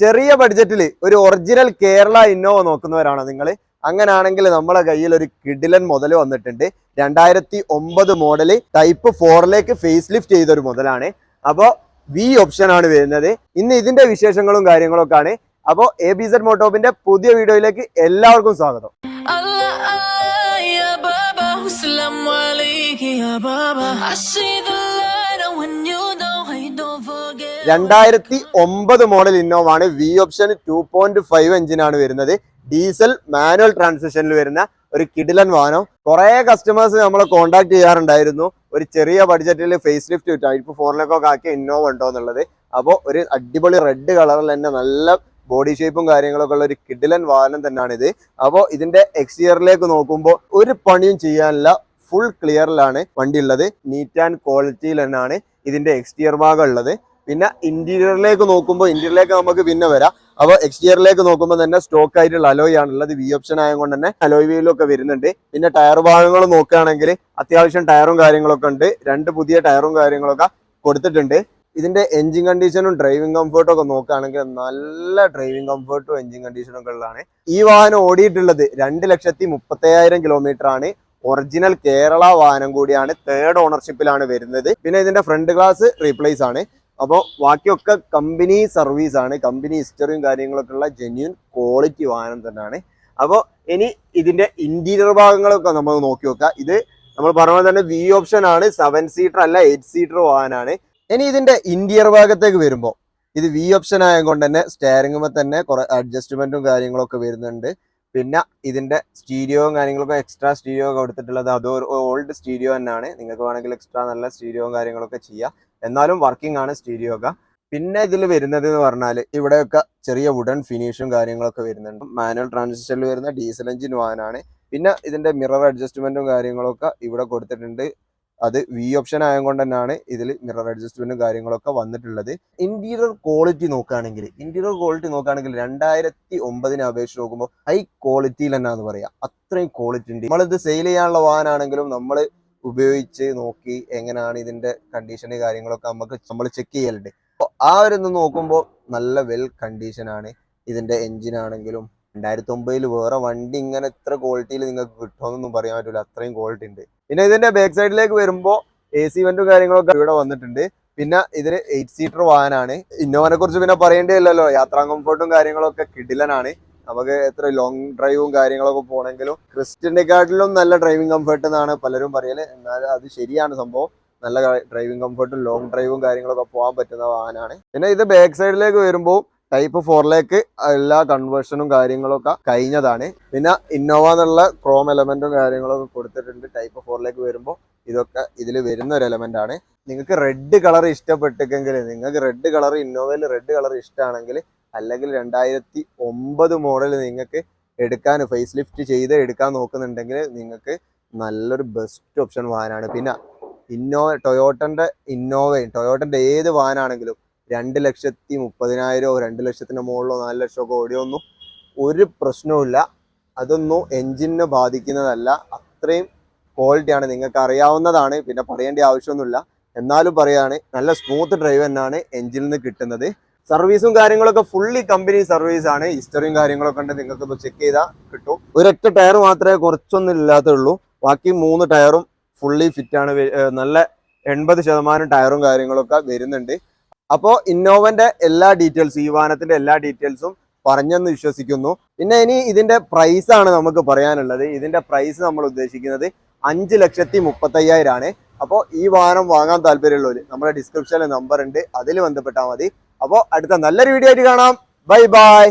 ചെറിയ ബഡ്ജറ്റിൽ ഒരു ഒറിജിനൽ കേരള ഇന്നോവ നോക്കുന്നവരാണോ നിങ്ങൾ? അങ്ങനെയാണെങ്കിൽ നമ്മളെ കയ്യിൽ ഒരു കിഡിലൻ മുതൽ വന്നിട്ടുണ്ട്. 2009 മോഡല് ടൈപ്പ് 4ലേക്ക് ഫേസ് ലിഫ്റ്റ് ചെയ്തൊരു മുതലാണ്. അപ്പോൾ വി ഓപ്ഷൻ ആണ് വരുന്നത്. ഇന്ന് ഇതിന്റെ വിശേഷങ്ങളും കാര്യങ്ങളൊക്കെ ആണ്. അപ്പോൾ ABZ മോട്ടോപ്പിന്റെ പുതിയ വീഡിയോയിലേക്ക് എല്ലാവർക്കും സ്വാഗതം. 2009 മോഡൽ ഇന്നോവ ആണ്. വി ഓപ്ഷൻ 2.5 എഞ്ചിനാണ് വരുന്നത്. ഡീസൽ മാനുവൽ ട്രാൻസ്മിഷനിൽ വരുന്ന ഒരു കിഡിലൻ വാഹനം. കുറെ കസ്റ്റമേഴ്സ് നമ്മളെ കോൺടാക്ട് ചെയ്യാറുണ്ടായിരുന്നു, ഒരു ചെറിയ ബഡ്ജറ്റിൽ ഫേസ് ലിഫ്റ്റ് ടൈപ്പ് 4ലേക്കൊക്കെ ആക്കിയ ഇന്നോവ ഉണ്ടോ എന്നുള്ളത്. അപ്പോൾ ഒരു അടിപൊളി റെഡ് കളറിൽ തന്നെ നല്ല ബോഡി ഷേപ്പും കാര്യങ്ങളൊക്കെ ഉള്ള ഒരു കിഡിലൻ വാഹനം തന്നെയാണ് ഇത്. അപ്പോൾ ഇതിന്റെ എക്സ്റ്റീരിയറിലേക്ക് നോക്കുമ്പോൾ ഒരു പണിയും ചെയ്യാനില്ല, ഫുൾ ക്ലിയറിലാണ് വണ്ടി ഉള്ളത്. നീറ്റ് ആൻഡ് ക്വാളിറ്റിയിൽ തന്നെയാണ് ഇതിന്റെ എക്സ്റ്റീരിയർ ഭാഗം ഉള്ളത്. പിന്നെ ഇന്റീരിയറിലേക്ക് നോക്കുമ്പോൾ ഇന്റീരിയറിലേക്ക് നമുക്ക് പിന്നെ വരാം. അപ്പോൾ എക്സ്റ്റീരിയറിലേക്ക് നോക്കുമ്പോൾ തന്നെ സ്റ്റോക്ക് ആയിട്ടുള്ള അലോയ് ആണുള്ളത്. വി ഓപ്ഷൻ ആയതുകൊണ്ട് തന്നെ അലോയ് വീലും ഒക്കെ വരുന്നുണ്ട്. പിന്നെ ടയർ ഭാഗങ്ങൾ നോക്കുകയാണെങ്കിൽ അത്യാവശ്യം ടയറും കാര്യങ്ങളൊക്കെ ഉണ്ട്. 2 പുതിയ ടയറും കാര്യങ്ങളൊക്കെ കൊടുത്തിട്ടുണ്ട്. ഇതിന്റെ എഞ്ചിൻ കണ്ടീഷനും ഡ്രൈവിംഗ് കംഫർട്ടും ഒക്കെ നോക്കുകയാണെങ്കിൽ നല്ല ഡ്രൈവിംഗ് കംഫർട്ടും എഞ്ചിൻ കണ്ടീഷനും ഒക്കെ ഉള്ളതാണ്. ഈ വാഹനം ഓടിയിട്ടുള്ളത് 2,30,000 കിലോമീറ്റർ ആണ്. ഒറിജിനൽ കേരള വാഹനം കൂടിയാണ്. 3rd ഓണർഷിപ്പിലാണ് വരുന്നത്. പിന്നെ ഇതിന്റെ ഫ്രണ്ട് ഗ്ലാസ് റീപ്ലേസ് ആണ്. അപ്പോൾ ബാക്കിയൊക്കെ കമ്പനി സർവീസ് ആണ്. കമ്പനി ഹിസ്റ്ററിയും കാര്യങ്ങളൊക്കെ ഉള്ള ജെന്യൂൻ ക്വാളിറ്റി വാഹനം തന്നെയാണ്. അപ്പോൾ ഇനി ഇതിന്റെ ഇന്റീരിയർ ഭാഗങ്ങളൊക്കെ നമ്മൾ നോക്കി നോക്കാം. ഇത് നമ്മൾ പറഞ്ഞ പോലെ തന്നെ വി ഓപ്ഷൻ ആണ്. 7 സീറ്റർ അല്ല 8 സീറ്റർ വാഹനമാണ്. ഇനി ഇതിന്റെ ഇന്റീരിയർ ഭാഗത്തേക്ക് വരുമ്പോൾ ഇത് വി ഓപ്ഷൻ ആയതുകൊണ്ട് തന്നെ സ്റ്റെയറിംഗുമ്പോൾ തന്നെ കുറെ അഡ്ജസ്റ്റ്മെന്റും കാര്യങ്ങളൊക്കെ വരുന്നുണ്ട്. പിന്നെ ഇതിന്റെ സ്റ്റീരിയോയും കാര്യങ്ങളൊക്കെ എക്സ്ട്രാ സ്റ്റീരിയോ ഒക്കെ കൊടുത്തിട്ടുള്ളത് അത് ഓൾഡ് സ്റ്റീരിയോ തന്നെയാണ്. നിങ്ങൾക്ക് വേണമെങ്കിൽ എക്സ്ട്രാ നല്ല സ്റ്റീരിയോയും കാര്യങ്ങളൊക്കെ ചെയ്യാം. എന്നാലും വർക്കിംഗ് ആണ് സ്റ്റീരിയോ ഒക്കെ. പിന്നെ ഇതിൽ വരുന്നത് എന്ന് പറഞ്ഞാൽ ഇവിടെയൊക്കെ ചെറിയ വുഡൻ ഫിനിഷും കാര്യങ്ങളൊക്കെ വരുന്നുണ്ട്. മാനുവൽ ട്രാൻസിഷനിൽ വരുന്ന ഡീസൽ എഞ്ചിൻ വാഹനമാണ്. പിന്നെ ഇതിന്റെ മിറർ അഡ്ജസ്റ്റ്മെന്റും കാര്യങ്ങളൊക്കെ ഇവിടെ കൊടുത്തിട്ടുണ്ട്. അത് വി ഓപ്ഷൻ ആയതുകൊണ്ട് തന്നെയാണ് ഇതിൽ മിറർ അഡ്ജസ്റ്റ്മെന്റും കാര്യങ്ങളൊക്കെ വന്നിട്ടുള്ളത്. ഇന്റീരിയർ ക്വാളിറ്റി നോക്കുകയാണെങ്കിൽ 2009 അപേക്ഷിച്ച് നോക്കുമ്പോൾ ഹൈ ക്വാളിറ്റിയിൽ തന്നെയാണെന്ന് പറയാം. അത്രയും ക്വാളിറ്റി ഉണ്ട്. നമ്മളിത് സെയിൽ ചെയ്യാനുള്ള വാഹനമാണെങ്കിലും നമ്മൾ ഉപയോഗിച്ച് നോക്കി എങ്ങനെയാണ് ഇതിന്റെ കണ്ടീഷന് കാര്യങ്ങളൊക്കെ നമ്മൾ ചെക്ക് ചെയ്യലുണ്ട്. അപ്പോൾ ആ ഒരു നോക്കുമ്പോൾ നല്ല വെൽ കണ്ടീഷനാണ്. ഇതിന്റെ എഞ്ചിനാണെങ്കിലും 2009 വേറെ വണ്ടി ഇങ്ങനെ ഇത്ര ക്വാളിറ്റിയിൽ നിങ്ങൾക്ക് കിട്ടുമെന്നൊന്നും പറയാൻ പറ്റില്ല, അത്രയും ക്വാളിറ്റി ഉണ്ട്. പിന്നെ ഇതിന്റെ ബാക്ക് സൈഡിലേക്ക് വരുമ്പോൾ AC വെന്റും കാര്യങ്ങളൊക്കെ ഇവിടെ വന്നിട്ടുണ്ട്. പിന്നെ ഇതിന് 8 സീറ്റർ വാഹനമാണ്. ഇന്നോവനെ കുറിച്ച് പിന്നെ പറയേണ്ടതില്ലല്ലോ. യാത്രാ കംഫർട്ടും കാര്യങ്ങളൊക്കെ കിടിലനാണ്. നമുക്ക് എത്ര ലോങ് ഡ്രൈവും കാര്യങ്ങളൊക്കെ പോകണമെങ്കിലും ക്രിസ്റ്റന്റെക്കാട്ടിലും നല്ല ഡ്രൈവിംഗ് കംഫർട്ട് എന്നാണ് പലരും പറയല്. എന്നാൽ അത് ശരിയാണ് സംഭവം. നല്ല ഡ്രൈവിംഗ് കംഫർട്ടും ലോങ് ഡ്രൈവും കാര്യങ്ങളൊക്കെ പോകാൻ പറ്റുന്ന വാഹനമാണ്. പിന്നെ ഇത് ബാക്ക് സൈഡിലേക്ക് വരുമ്പോൾ ടൈപ്പ് 4ലേക്ക് എല്ലാ കൺവേർഷനും കാര്യങ്ങളൊക്കെ കഴിഞ്ഞതാണ്. പിന്നെ ഇന്നോവ എന്നുള്ള ക്രോം എലമെന്റും കാര്യങ്ങളൊക്കെ കൊടുത്തിട്ടുണ്ട്. ടൈപ്പ് 4ലേക്ക് വരുമ്പോൾ ഇതൊക്കെ ഇതിൽ വരുന്ന ഒരു എലമെന്റ് ആണ്. നിങ്ങൾക്ക് റെഡ് കളർ ഇഷ്ടപ്പെട്ടെങ്കിൽ, നിങ്ങൾക്ക് റെഡ് കളർ ഇന്നോവയിൽ റെഡ് കളർ ഇഷ്ടമാണെങ്കിൽ, അല്ലെങ്കിൽ 2009 മോഡൽ നിങ്ങൾക്ക് എടുക്കാൻ ഫേസ് ലിഫ്റ്റ് ചെയ്ത് എടുക്കാൻ നോക്കുന്നുണ്ടെങ്കിൽ നിങ്ങൾക്ക് നല്ലൊരു ബെസ്റ്റ് ഓപ്ഷൻ വാഹനമാണ്. പിന്നെ ടൊയോട്ടന്റെ ഏത് വാഹനമാണെങ്കിലും 2,30,000 2 ലക്ഷത്തിന് മുകളിലോ 4 ലക്ഷമൊക്കെ ഓടിയൊന്നും ഒരു പ്രശ്നവുമില്ല. അതൊന്നും എഞ്ചിനെ ബാധിക്കുന്നതല്ല. അത്രയും ക്വാളിറ്റിയാണ്, നിങ്ങൾക്ക് അറിയാവുന്നതാണ്. പിന്നെ പറയേണ്ട ആവശ്യമൊന്നുമില്ല. എന്നാലും പറയാണ്, നല്ല സ്മൂത്ത് ഡ്രൈവ് തന്നെയാണ് എഞ്ചിനിൽ നിന്ന് കിട്ടുന്നത്. സർവീസും കാര്യങ്ങളൊക്കെ ഫുള്ളി കമ്പനി സർവീസ് ആണ്. ഹിസ്റ്ററിയും കാര്യങ്ങളൊക്കെ ഉണ്ട്, നിങ്ങൾക്ക് ഇപ്പോൾ ചെക്ക് ചെയ്താൽ കിട്ടും. ഒരൊറ്റ ടയർ മാത്രമേ കുറച്ചൊന്നും ഇല്ലാത്തുള്ളൂ. ബാക്കി 3 ടയറും ഫുള്ളി ഫിറ്റാണ്. നല്ല 80% ടയറും കാര്യങ്ങളൊക്കെ വരുന്നുണ്ട്. അപ്പോൾ ഇന്നോവന്റെ എല്ലാ ഡീറ്റെയിൽസും, ഈ വാഹനത്തിന്റെ എല്ലാ ഡീറ്റെയിൽസും പറഞ്ഞെന്ന് വിശ്വസിക്കുന്നു. പിന്നെ ഇനി ഇതിന്റെ പ്രൈസ് ആണ് നമുക്ക് പറയാനുള്ളത്. ഇതിന്റെ പ്രൈസ് നമ്മൾ ഉദ്ദേശിക്കുന്നത് 5,35,000 ആണ്. അപ്പോൾ ഈ വാഹനം വാങ്ങാൻ താല്പര്യമുള്ളവർ നമ്മുടെ ഡിസ്ക്രിപ്ഷനിൽ നമ്പർ ഉണ്ട്, അതിൽ ബന്ധപ്പെട്ടാൽ മതി. അപ്പോൾ അടുത്ത നല്ലൊരു വീഡിയോ ആയിട്ട് കാണാം. Bye bye.